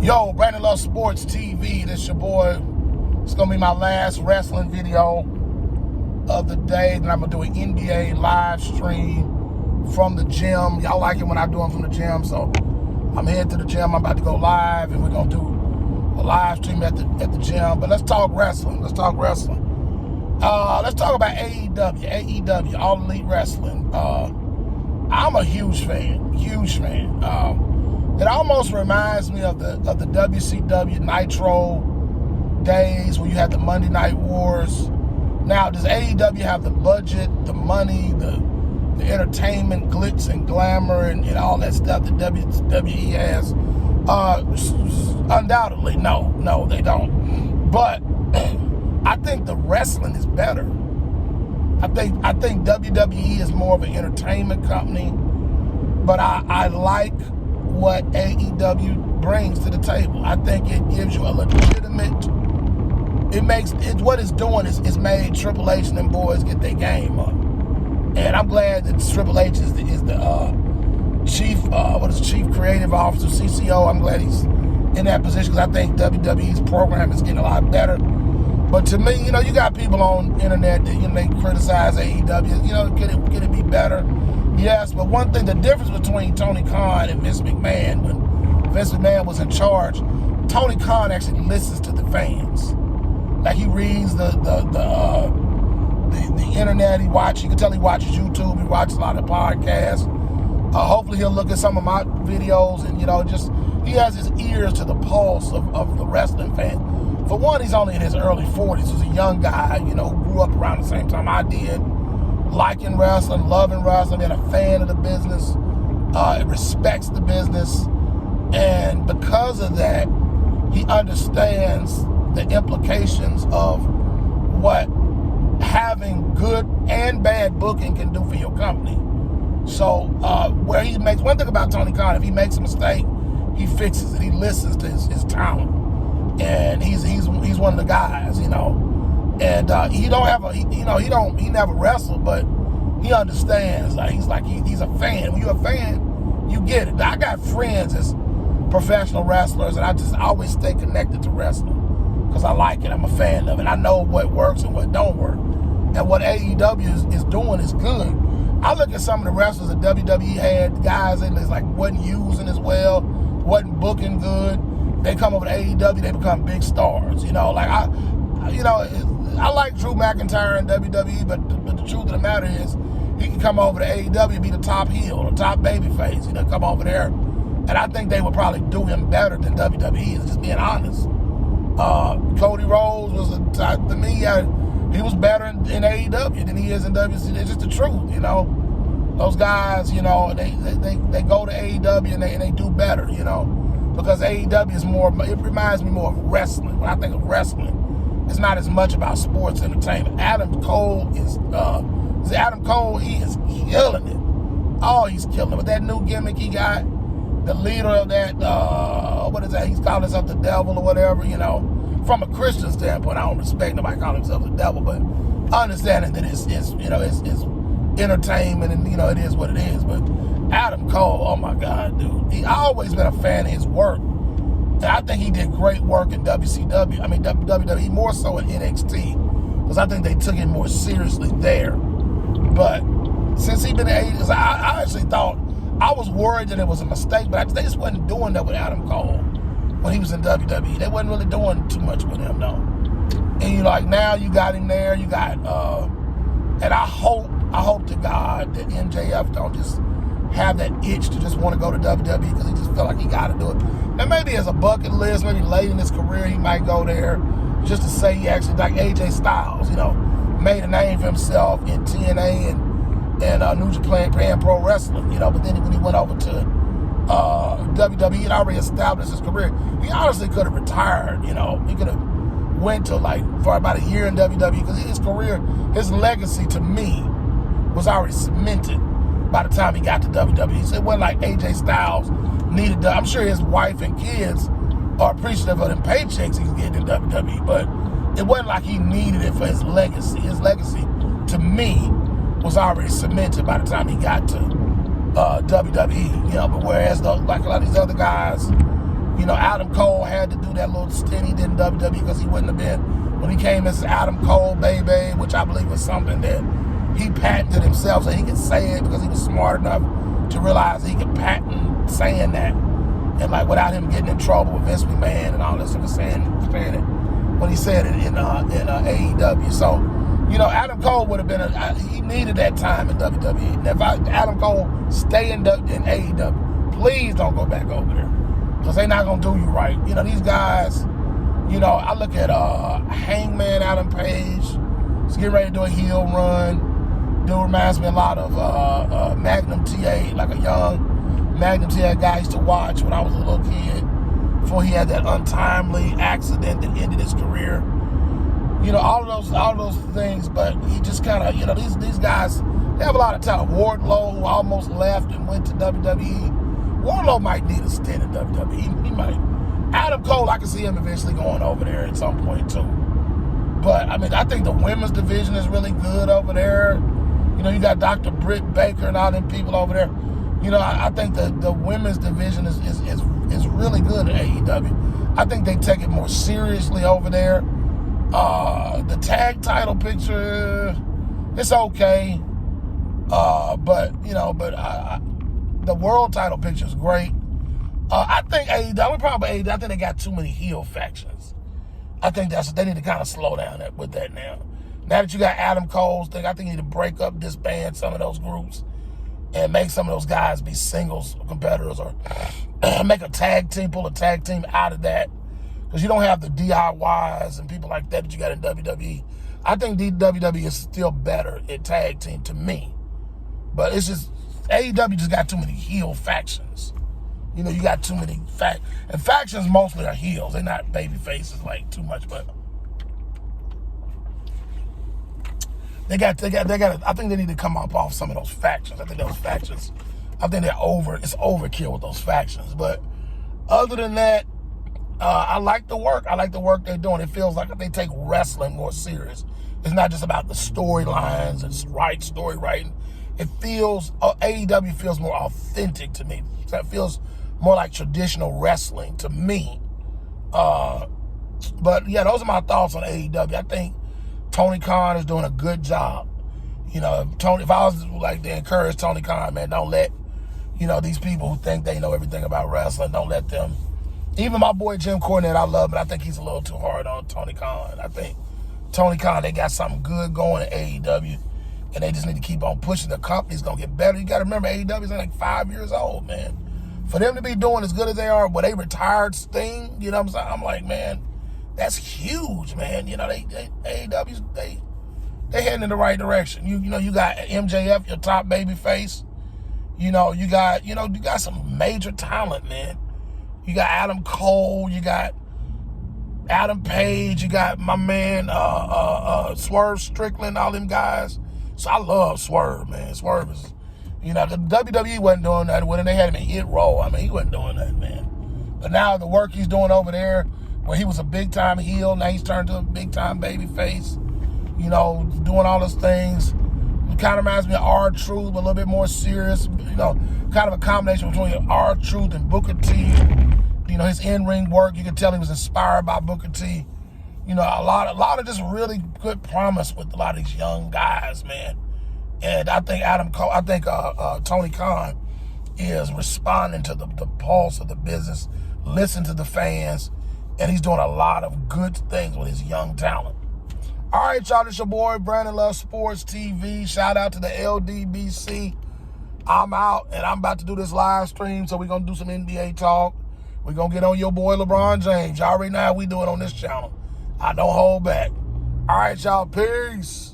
Yo, Brandon Love Sports TV. This your boy. It's gonna be my last wrestling video of the day. Then I'm gonna do an NBA live stream from the gym. Y'all like it when I do them from the gym, so I'm headed to the gym. I'm about to go live, and we're gonna do a live stream at the gym. But let's talk wrestling. Let's talk wrestling. Let's talk about AEW, All Elite Wrestling. I'm a huge fan. It almost reminds me of the WCW Nitro days where you had the Monday Night Wars. Now, does AEW have the budget, the money, the entertainment, glitz and glamour, and all that stuff that WWE has? Undoubtedly, no, they don't. But I think the wrestling is better. I think WWE is more of an entertainment company, but I like what AEW brings to the table. I think it gives you a legitimate. What it's doing is made Triple H and them boys get their game up, and I'm glad that Triple H is the chief creative officer, CCO. I'm glad he's in that position because I think WWE's program is getting a lot better. But to me, you got people on the internet that they criticize AEW. Can it be better? Yes, but one thing, the difference between Tony Khan and Vince McMahon, when Vince McMahon was in charge, Tony Khan actually listens to the fans. Like, he reads the internet, you can tell he watches YouTube, he watches a lot of podcasts. Hopefully he'll look at some of my videos and, he has his ears to the pulse of the wrestling fan. For one, he's only in his early 40s. He's a young guy, who grew up around the same time I did, liking wrestling, loving wrestling, being a fan of the business, respects the business, and because of that, he understands the implications of what having good and bad booking can do for your company. So where he makes, one thing about Tony Khan, if he makes a mistake, he fixes it. He listens to his talent, and he's one of the guys, and he never wrestled, but he understands. He's a fan. When you're a fan, you get it. I got friends as professional wrestlers, and I just always stay connected to wrestling because I like it. I'm a fan of it. I know what works and what don't work, and what AEW is doing is good. I look at some of the wrestlers that WWE had, guys in this wasn't using as well, wasn't booking good. They come over to AEW, they become big stars. I like Drew McIntyre in WWE, but the truth of the matter is, he can come over to AEW and be the top heel or top babyface. Come over there, and I think they would probably do him better than WWE. Just being honest. Cody Rhodes was to me, he was better in AEW than he is in WC. It's just the truth, Those guys, they go to AEW and they do better, because AEW is more. It reminds me more of wrestling. When I think of wrestling, it's not as much about sports entertainment. Adam Cole. He is killing it. Oh, he's killing it with that new gimmick he got. The leader of that, what is that? He's calling himself the devil or whatever. From a Christian standpoint, I don't respect nobody calling himself the devil, but understanding that it's entertainment and it is what it is. But Adam Cole, oh my God, dude, I always been a fan of his work. And I think he did great work in WWE, more so in NXT, because I think they took him more seriously there. But since he been in AEW, I actually thought, I was worried that it was a mistake, but they just wasn't doing that with Adam Cole when he was in WWE. They wasn't really doing too much with him, though. And now you got him there, you got, and I hope to God that MJF don't just have that itch to just want to go to WWE because he just feel like he got to do it. Now, maybe as a bucket list, maybe late in his career, he might go there just to say he actually, like AJ Styles, made a name for himself in TNA and New Japan Pro Wrestling, but then when he went over to WWE, he had already established his career. He honestly could have retired, he could have went to for about a year in WWE because his career, his legacy to me was already cemented by the time he got to WWE. So it wasn't like AJ Styles needed I'm sure his wife and kids are appreciative of them paychecks he's getting in WWE, but it wasn't like he needed it for his legacy. His legacy, to me, was already cemented by the time he got to WWE, but whereas like a lot of these other guys, You know, Adam Cole had to do that little stint he did in WWE because he wouldn't have been, when he came as Adam Cole, baby, which I believe was something that he patented himself so he could say it because he was smart enough to realize he could patent saying that. And like without him getting in trouble with Vince McMahon and all this stuff, saying it when he said it in AEW. So, you know, Adam Cole would have been, he needed that time in WWE. And if Adam Cole stay in AEW, please don't go back over there because they're not going to do you right. You know, these guys, you know, I look at Hangman Adam Page. He's getting ready to do a heel run. Dude reminds me a lot of Magnum TA, like a young Magnum TA guy I used to watch when I was a little kid before he had that untimely accident that ended his career. You know, all of those things, but he just kind of, you know, these guys, they have a lot of talent. Wardlow, who almost left and went to WWE. Wardlow might need a stint in WWE. He might. Adam Cole, I can see him eventually going over there at some point too. But, I mean, I think the women's division is really good over there. You know, you got Dr. Britt Baker and all them people over there. You know, I think the women's division is really good at AEW. I think they take it more seriously over there. The tag title picture, it's okay. But the world title picture is great. I think AEW, probably AEW, I think they got too many heel factions. I think they need to kind of slow down with that now. Now that you got Adam Cole's thing, I think you need to break up, disband some of those groups and make some of those guys be singles competitors or make a tag team, pull a tag team out of that. Because you don't have the DIYs and people like that you got in WWE. I think WWE is still better at tag team to me. But it's just, AEW just got too many heel factions. You know, you got too many and factions mostly are heels. They're not baby faces like too much, but they got I think they need to come up off some of those factions. I think those factions, it's overkill with those factions. But other than that, I like the work. I like the work they're doing. It feels like they take wrestling more serious. It's not just about the storylines and story writing. It feels, AEW feels more authentic to me. So it feels more like traditional wrestling to me. But yeah, those are my thoughts on AEW. I think Tony Khan is doing a good job. You know, if I was like to encourage Tony Khan, man, don't let, you know, these people who think they know everything about wrestling, don't let them. Even my boy Jim Cornette, I love, but I think he's a little too hard on Tony Khan. I think Tony Khan, they got something good going at AEW, and they just need to keep on pushing. The company's going to get better. You got to remember, AEW is like 5 years old, man. For them to be doing as good as they are, but they retired Sting, you know what I'm saying? I'm like, man, that's huge, man. You know, AEW, they heading in the right direction. You know, you got MJF, your top baby face. You know, you got some major talent, man. You got Adam Cole, you got Adam Page, you got my man Swerve Strickland, all them guys. So I love Swerve, man. Swerve is, you know, the WWE wasn't doing that with him. They had him in Hit Row. I mean, he wasn't doing that, man. But now the work he's doing over there, where he was a big-time heel, now he's turned to a big-time baby face, you know, doing all those things. It kind of reminds me of R-Truth, but a little bit more serious, you know, kind of a combination between R-Truth and Booker T. You know, his in-ring work, you can tell he was inspired by Booker T. You know, a lot of just really good promise with a lot of these young guys, man. And I think Tony Khan is responding to the pulse of the business, listen to the fans, and he's doing a lot of good things with his young talent. All right, y'all, it's your boy, Brandon Love Sports TV. Shout out to the LDBC. I'm out, and I'm about to do this live stream, so we're going to do some NBA talk. We're going to get on your boy, LeBron James. Y'all already know how we do it on this channel. I don't hold back. All right, y'all, peace.